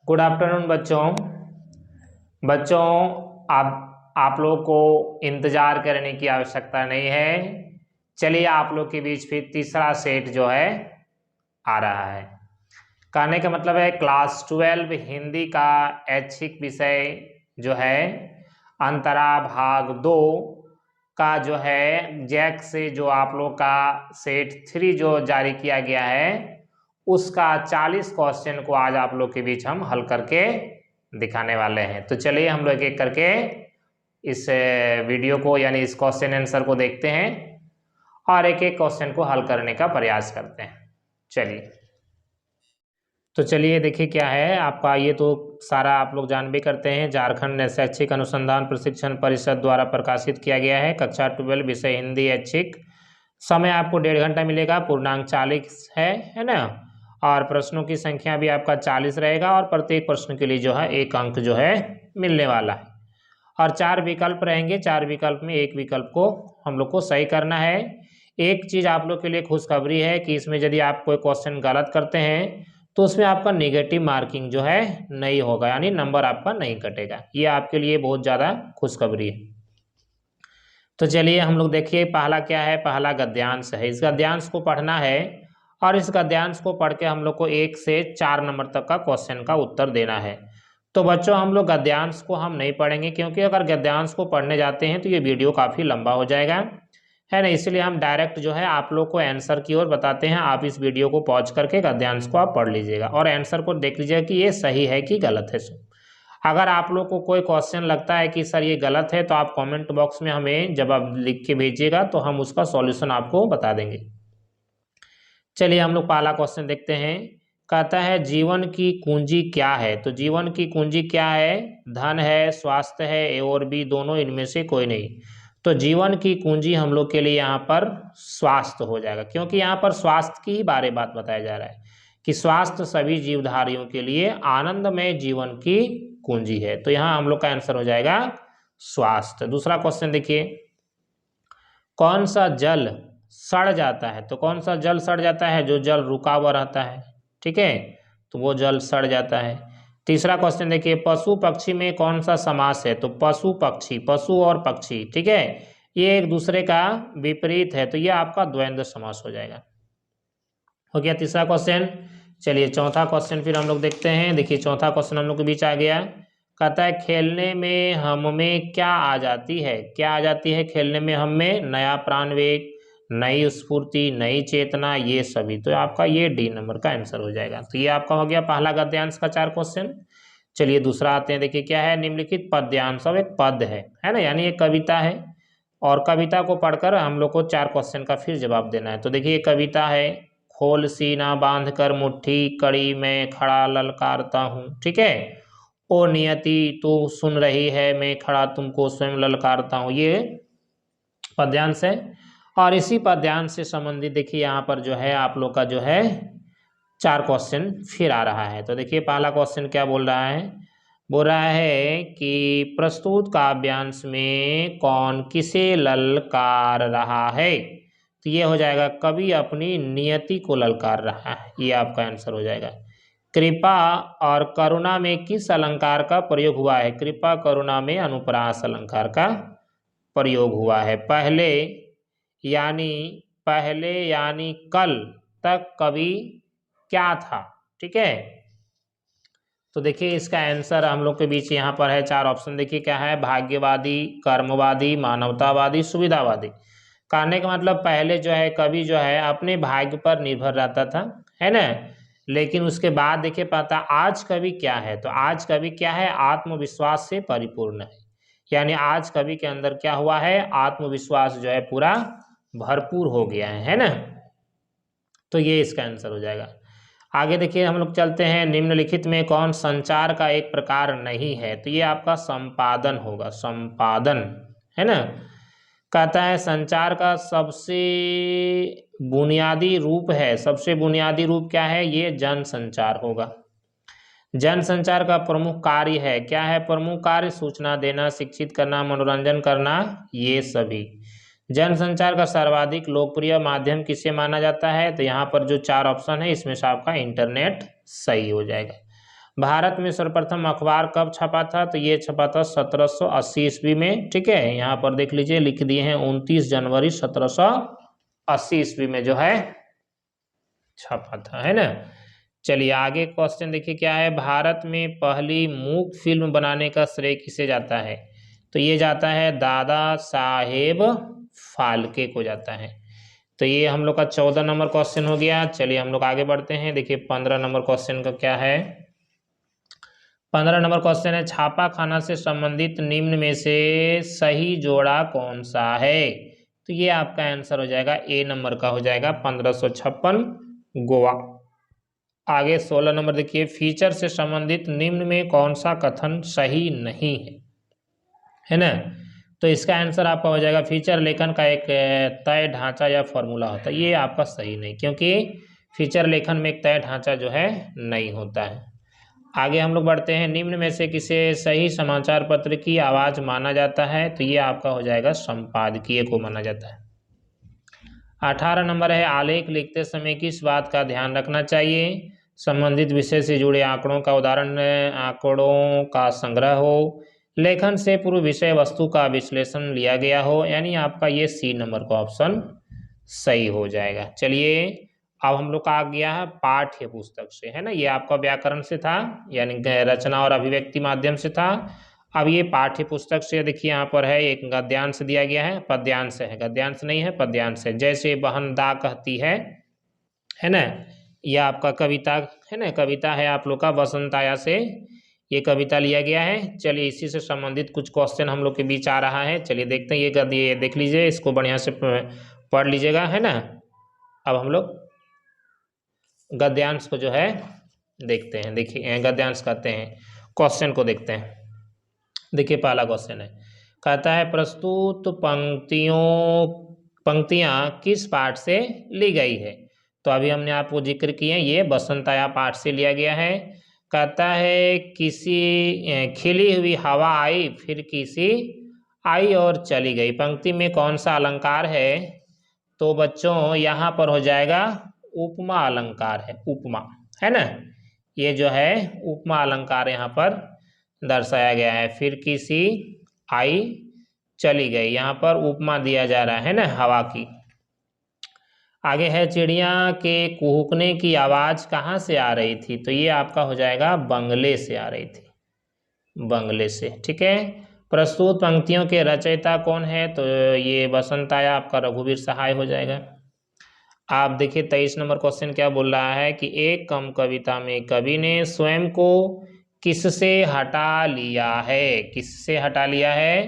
Good afternoon बच्चों। बच्चों, आप लोग को इंतज़ार करने की आवश्यकता नहीं है। चलिए आप लोग के बीच फिर तीसरा सेट जो है आ रहा है। कहने का मतलब है क्लास 12 हिंदी का ऐच्छिक विषय जो है अंतरा भाग 2 का जो है जैक से जो आप लोग का सेट 3 जो जारी किया गया है उसका 40 क्वेश्चन को आज आप लोग के बीच हम हल करके दिखाने वाले हैं। तो चलिए हम लोग एक करके इस वीडियो को यानी इस क्वेश्चन आंसर को देखते हैं और एक एक क्वेश्चन को हल करने का प्रयास करते हैं। चलिए तो चलिए देखिए क्या है आपका। ये तो सारा आप लोग जान भी करते हैं, झारखंड शैक्षिक अनुसंधान प्रशिक्षण परिषद द्वारा प्रकाशित किया गया है। कक्षा 12 विषय हिंदी ऐच्छिक। समय आपको 1.5 घंटा मिलेगा। पूर्णांक 40 है ना। और प्रश्नों की संख्या भी आपका 40 रहेगा और प्रत्येक प्रश्न के लिए जो है 1 अंक जो है मिलने वाला है। और 4 विकल्प रहेंगे। 4 विकल्प में एक विकल्प को हम लोग को सही करना है। एक चीज़ आप लोग के लिए खुशखबरी है कि इसमें यदि आप कोई क्वेश्चन गलत करते हैं तो उसमें आपका नेगेटिव मार्किंग जो है नहीं होगा, यानी नंबर आपका नहीं कटेगा। ये आपके लिए बहुत ज़्यादा खुशखबरी है। तो चलिए हम लोग देखिए पहला क्या है। पहला गद्यांश है। इस गद्यांश को पढ़ना है और इस गद्यांश को पढ़ के हम लोग को 1 से 4 नंबर तक का क्वेश्चन का उत्तर देना है। तो बच्चों हम लोग गद्यांश को हम नहीं पढ़ेंगे, क्योंकि अगर गद्यांश को पढ़ने जाते हैं तो ये वीडियो काफ़ी लंबा हो जाएगा, है ना। इसलिए हम डायरेक्ट जो है आप लोग को आंसर की ओर बताते हैं। आप इस वीडियो को पॉज करके गद्यांश को आप पढ़ लीजिएगा और आंसर को देख लीजिएगा कि ये सही है कि गलत है। अगर आप लोग को कोई क्वेश्चन लगता है कि सर ये गलत है तो आप कमेंट बॉक्स में हमें जवाब लिख के भेजिएगा, तो हम उसका सॉल्यूशन आपको बता देंगे। चलिए हम लोग पहला क्वेश्चन देखते हैं। कहता है जीवन की कुंजी क्या है। तो जीवन की कुंजी क्या है? धन है, स्वास्थ्य है, ए और बी दोनों, इनमें से कोई नहीं। तो जीवन की कुंजी हम लोग के लिए यहाँ पर स्वास्थ्य हो जाएगा, क्योंकि यहाँ पर स्वास्थ्य की ही बात बताया जा रहा है कि स्वास्थ्य सभी जीवधारियों के लिए आनंदमय जीवन की कुंजी है। तो यहाँ हम लोग का आंसर हो जाएगा स्वास्थ्य। दूसरा क्वेश्चन देखिए। कौन सा जल सड़ जाता है। तो कौन सा जल सड़ जाता है? जो जल रुका हुआ रहता है, ठीक है, तो वो जल सड़ जाता है। तीसरा क्वेश्चन देखिए। पशु पक्षी में कौन सा समास है। तो पशु पक्षी, पशु और पक्षी, ठीक है, ये एक दूसरे का विपरीत है, तो ये आपका द्वंद्व समास हो जाएगा। हो गया तीसरा क्वेश्चन। चलिए चौथा क्वेश्चन फिर हम लोग देखते हैं। देखिए चौथा क्वेश्चन हम लोग के बीच आ गया। कहता है खेलने में हम में क्या आ जाती है। क्या आ जाती है खेलने में हम में? नया प्राणवेग, नई स्फूर्ति, नई चेतना, ये सभी। तो आपका ये डी नंबर का आंसर हो जाएगा। तो ये आपका हो गया पहला गद्यांश का 4 क्वेश्चन। चलिए दूसरा आते हैं। देखिए क्या है। निम्नलिखित पद्यांश। अब एक पद है ना, यानी एक कविता है और कविता को पढ़कर हम लोग को 4 क्वेश्चन का फिर जवाब देना है। तो देखिए कविता है। खोल सीना बांध कर मुट्ठी, कड़ी में खड़ा ललकारता हूँ, ठीक है। ओ नियति तू सुन रही है, मैं खड़ा तुमको स्वयं ललकारता हूँ, ये पद्यांश है। और इसी पद्यांश से संबंधित देखिए यहाँ पर जो है आप लोग का जो है 4 क्वेश्चन फिर आ रहा है। तो देखिए पहला क्वेश्चन क्या बोल रहा है। बोल रहा है कि प्रस्तुत काव्यांश में कौन किसे ललकार रहा है। तो ये हो जाएगा कवि अपनी नियति को ललकार रहा है, ये आपका आंसर हो जाएगा। कृपा और करुणा में किस अलंकार का प्रयोग हुआ है। कृपा करुणा में अनुप्रास अलंकार का प्रयोग हुआ है। पहले यानी कल तक कवि क्या था, ठीक है। तो देखिए इसका आंसर हम लोग के बीच यहाँ पर है 4 ऑप्शन। देखिए क्या है। भाग्यवादी, कर्मवादी, मानवतावादी, सुविधावादी। कहने का मतलब पहले जो है कवि जो है अपने भाग्य पर निर्भर रहता था, है ना। लेकिन उसके बाद देखिए पता आज कवि क्या है। तो आज कवि क्या है? आत्मविश्वास से परिपूर्ण है, यानी आज कवि के अंदर क्या हुआ है? आत्मविश्वास जो है पूरा भरपूर हो गया है ना। तो ये इसका आंसर हो जाएगा। आगे देखिए हम लोग चलते हैं। निम्नलिखित में कौन संचार का एक प्रकार नहीं है। तो ये आपका संपादन होगा, संपादन, है ना। कहता है संचार का सबसे बुनियादी रूप है। सबसे बुनियादी रूप क्या है? ये जन संचार होगा। जन संचार का प्रमुख कार्य है, क्या है प्रमुख कार्य? सूचना देना, शिक्षित करना, मनोरंजन करना, ये सभी। जन संचार का सर्वाधिक लोकप्रिय माध्यम किसे माना जाता है। तो यहाँ पर जो 4 ऑप्शन है इसमें से आपका इंटरनेट सही हो जाएगा। भारत में सर्वप्रथम अखबार कब छपा था? तो ये छपा था 1780 ईस्वी में। ठीक है, यहाँ पर देख लीजिए, लिख दिए हैं 29 जनवरी 1780 ईस्वी में जो है छपा था, है ना। चलिए आगे क्वेश्चन देखिए क्या है। भारत में पहली मूक फिल्म बनाने का श्रेय किसे जाता है? तो ये जाता है दादा साहेब फाल्के को जाता है। तो ये हम लोग का 14 नंबर क्वेश्चन हो गया। चलिए हम लोग आगे बढ़ते हैं। देखिए 15 नंबर क्वेश्चन का क्या है। 15 नंबर क्वेश्चन है, छापा खाना से संबंधित निम्न में से सही जोड़ा कौन सा है? तो ये आपका आंसर हो जाएगा ए नंबर का हो जाएगा 1556 गोवा। आगे 16 नंबर देखिए, फीचर से संबंधित निम्न में कौन सा कथन सही नहीं है ना। तो इसका आंसर आपका हो जाएगा, फीचर लेखन का एक तय ढांचा या फॉर्मूला होता है। ये आपका सही नहीं, क्योंकि फीचर लेखन में एक तय ढांचा जो है नहीं होता है। आगे हम लोग बढ़ते हैं, निम्न में से किसे सही समाचार पत्र की आवाज माना जाता है? तो ये आपका हो जाएगा संपादकीय को माना जाता है। 18 नंबर है, आलेख लिखते समय किस बात का ध्यान रखना चाहिए? संबंधित विषय से जुड़े आंकड़ों का उदाहरण, आंकड़ों का संग्रह हो, लेखन से पूर्व विषय वस्तु का विश्लेषण लिया गया हो। यानी आपका ये सी नंबर का ऑप्शन सही हो जाएगा। चलिए अब हम लोग का आ गया है पाठ्य पुस्तक से, है ना। ये आपका व्याकरण से था, यानी रचना और अभिव्यक्ति माध्यम से था। अब ये पाठ्य पुस्तक से देखिए यहाँ पर है, एक गद्यांश दिया गया है, पद्यांश है, गद्यांश नहीं है पद्यांश है। जैसे बहन दा कहती है ना। यह आपका कविता है ना, कविता है आप लोग का बसंताया से ये कविता लिया गया है। चलिए इसी से संबंधित कुछ क्वेश्चन हम लोग के बीच आ रहा है। चलिए देखते हैं, ये देख लीजिए, इसको बढ़िया से पढ़ लीजिएगा, है ना। अब हम लोग गद्यांश को जो है देखते हैं। देखिए गद्यांश कहते हैं, क्वेश्चन को देखते हैं। देखिए पहला क्वेश्चन है, कहता है प्रस्तुत पंक्तियां किस पाठ से ली गई है? तो अभी हमने आपको जिक्र किए, ये बसंताया पाठ से लिया गया है। कहता है किसी खिली हुई हवा आई, फिर किसी आई और चली गई। पंक्ति में कौन सा अलंकार है? तो बच्चों यहाँ पर हो जाएगा उपमा अलंकार है, उपमा, है ना। ये जो है उपमा अलंकार यहाँ पर दर्शाया गया है। फिर किसी आई चली गई, यहाँ पर उपमा दिया जा रहा है ना हवा की। आगे है, चिड़िया के कुहुकने की आवाज कहाँ से आ रही थी? तो ये आपका हो जाएगा बंगले से आ रही थी, बंगले से। ठीक है, प्रस्तुत पंक्तियों के रचयिता कौन है? तो ये बसंताया आपका रघुवीर सहाय हो जाएगा। आप देखिए 23 नंबर क्वेश्चन क्या बोल रहा है कि एक कम कविता में कवि ने स्वयं को किससे हटा लिया है? किससे हटा लिया है?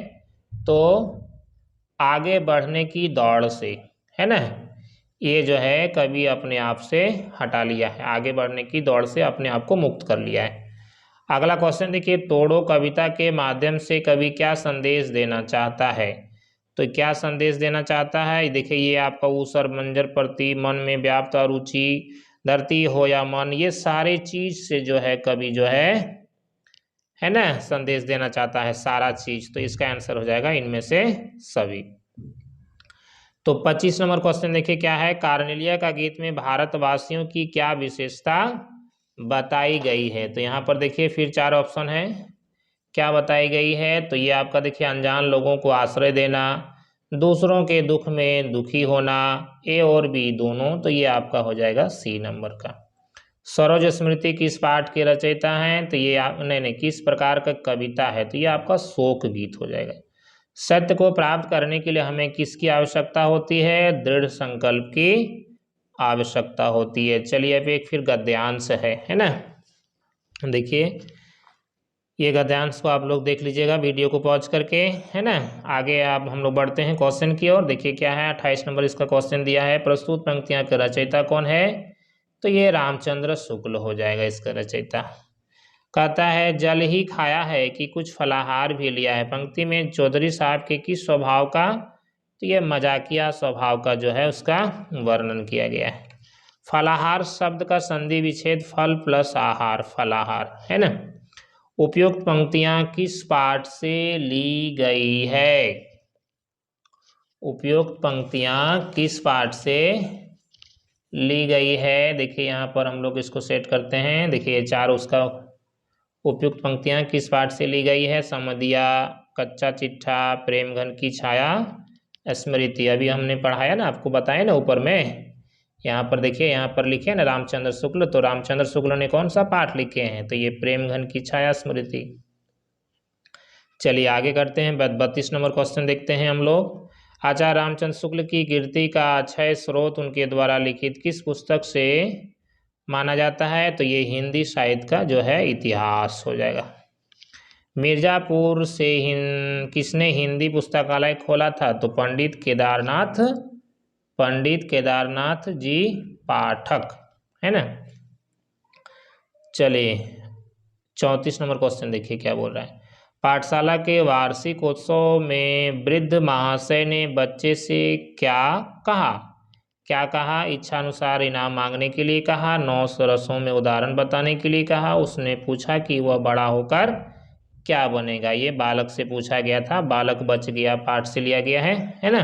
तो आगे बढ़ने की दौड़ से, है ना। ये जो है कवि अपने आप से हटा लिया है, आगे बढ़ने की दौड़ से अपने आप को मुक्त कर लिया है। अगला क्वेश्चन देखिए, तोड़ो कविता के माध्यम से कवि क्या संदेश देना चाहता है? तो क्या संदेश देना चाहता है? देखिए ये आपका ऊसर मंजर प्रति मन में व्याप्त रुचि, धरती हो या मन, ये सारे चीज से जो है कवि जो है ना संदेश देना चाहता है, सारा चीज। तो इसका आंसर हो जाएगा इनमें से सभी। तो 25 नंबर क्वेश्चन देखिए क्या है, कार्नेलिया का गीत में भारतवासियों की क्या विशेषता बताई गई है? तो यहाँ पर देखिए फिर 4 ऑप्शन है, क्या बताई गई है? तो ये आपका देखिए अनजान लोगों को आश्रय देना, दूसरों के दुख में दुखी होना, ए और बी दोनों। तो ये आपका हो जाएगा सी नंबर का। सरोज स्मृति किस पाठ के रचयिता हैं? तो ये आप नहीं किस प्रकार का कविता है? तो ये आपका शोक गीत हो जाएगा। सत्य को प्राप्त करने के लिए हमें किसकी आवश्यकता होती है? दृढ़ संकल्प की आवश्यकता होती है। चलिए अब एक फिर गद्यांश है ना। देखिए ये गद्यांश को आप लोग देख लीजिएगा वीडियो को पॉज करके, है ना। आगे आप हम लोग बढ़ते हैं क्वेश्चन की ओर। देखिए क्या है, 28 नंबर इसका क्वेश्चन दिया है, प्रस्तुत पंक्तियां के रचयिता कौन है? तो ये रामचंद्र शुक्ल हो जाएगा इसका रचयिता। कहता है जल ही खाया है कि कुछ फलाहार भी लिया है। पंक्ति में चौधरी साहब के किस स्वभाव का? तो ये मजाकिया स्वभाव का जो है उसका वर्णन किया गया है। फलाहार शब्द का संधि विच्छेद फल प्लस आहार, फलाहार, है ना। उपयुक्त पंक्तियां किस पाठ से ली गई है? उपयुक्त पंक्तियां किस पाठ से ली गई है? देखिए यहाँ पर हम लोग इसको सेट करते हैं। देखिए 4 उसका उपयुक्त पंक्तियां किस पाठ से ली गई है? समधिया, कच्चा चिट्ठा, प्रेम घन की छाया, स्मृति। अभी हमने पढ़ाया ना, आपको बताया ना ऊपर में। यहाँ पर देखिए, यहाँ पर लिखे ना रामचंद्र शुक्ल, तो रामचंद्र शुक्ल ने कौन सा पाठ लिखे हैं? तो ये प्रेम घन की छाया, स्मृति। चलिए आगे करते हैं, 32 नंबर क्वेश्चन देखते हैं हम लोग। आचार्य रामचंद्र शुक्ल की कीर्ति का अक्षय स्रोत उनके द्वारा लिखित किस पुस्तक से माना जाता है? तो ये हिंदी साहित्य का जो है इतिहास हो जाएगा। मिर्जापुर से किसने हिंदी पुस्तकालय खोला था? तो पंडित केदारनाथ जी पाठक, है ना। चलिए 34 नंबर क्वेश्चन देखिए क्या बोल रहा है। पाठशाला के वार्षिक उत्सव में वृद्ध महाशय ने बच्चे से क्या कहा? इच्छानुसार इनाम मांगने के लिए कहा, 9 रसों में उदाहरण बताने के लिए कहा, उसने पूछा कि वह बड़ा होकर क्या बनेगा। ये बालक से पूछा गया था, बालक बच गया, पाठ से लिया गया है ना।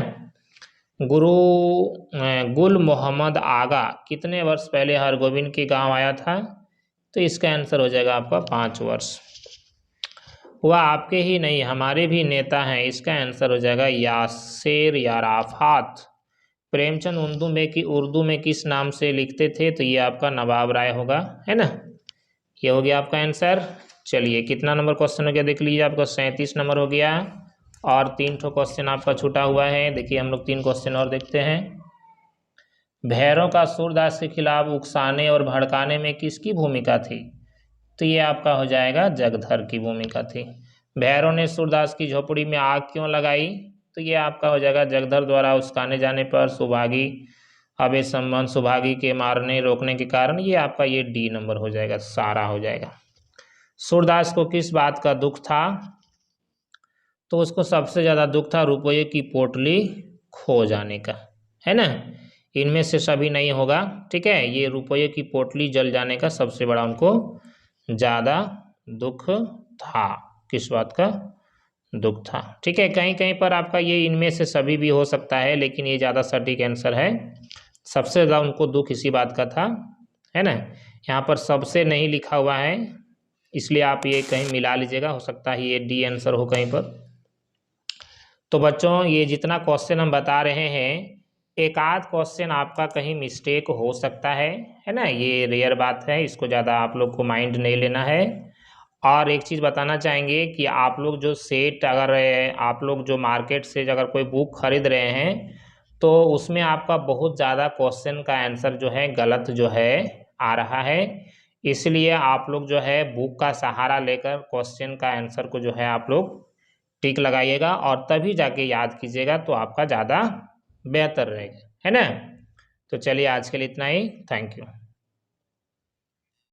गुल मोहम्मद आगा कितने वर्ष पहले हरगोविंद के गांव आया था? तो इसका आंसर हो जाएगा आपका 5 वर्ष। वह आपके ही नहीं हमारे भी नेता हैं, इसका आंसर हो जाएगा यासेर या राफात। प्रेमचंद उर्दू में किस नाम से लिखते थे? तो ये आपका नवाब राय होगा, है ना। ये हो गया आपका आंसर। चलिए कितना नंबर क्वेश्चन हो गया देख लीजिए, आपका 37 नंबर हो गया और 3 क्वेश्चन आपका छूटा हुआ है। देखिए हम लोग 3 क्वेश्चन और देखते हैं। भैरव का सूरदास के खिलाफ उकसाने और भड़काने में किसकी भूमिका थी? तो ये आपका हो जाएगा जगधर की भूमिका थी। भैरव ने सूरदास की झोपड़ी में आग क्यों लगाई? तो ये आपका हो जाएगा जगधर द्वारा उकसाने जाने पर सुभागी अवैध संबंध सुभागी के मारने रोकने के कारण। ये आपका ये डी नंबर हो जाएगा, सारा हो जाएगा। सूरदास को किस बात का दुख था? तो उसको सबसे ज़्यादा दुख था रुपये की पोटली खो जाने का, है ना। इनमें से सभी नहीं होगा, ठीक है। ये रुपये की पोटली जल जाने का सबसे बड़ा उनको ज़्यादा दुख था। किस बात का दुख था? ठीक है, कहीं कहीं पर आपका ये इनमें से सभी भी हो सकता है, लेकिन ये ज़्यादा सटीक आंसर है। सबसे ज़्यादा उनको दुख इसी बात का था, है ना। यहाँ पर सबसे नहीं लिखा हुआ है, इसलिए आप ये कहीं मिला लीजिएगा, हो सकता है ये डी आंसर हो कहीं पर। तो बच्चों ये जितना क्वेश्चन हम बता रहे हैं, एक आध क्वेश्चन आपका कहीं मिस्टेक हो सकता है ना। ये रेयर बात है, इसको ज़्यादा आप लोग को माइंड नहीं लेना है। और एक चीज़ बताना चाहेंगे कि आप लोग जो सेट अगर आप लोग जो मार्केट से अगर कोई बुक खरीद रहे हैं, तो उसमें आपका बहुत ज़्यादा क्वेश्चन का आंसर जो है गलत जो है आ रहा है। इसलिए आप लोग जो है बुक का सहारा लेकर क्वेश्चन का आंसर को जो है आप लोग टिक लगाइएगा और तभी जाके याद कीजिएगा, तो आपका ज़्यादा बेहतर रहेगा, है ना। तो चलिए आज के लिए इतना ही, थैंक यू।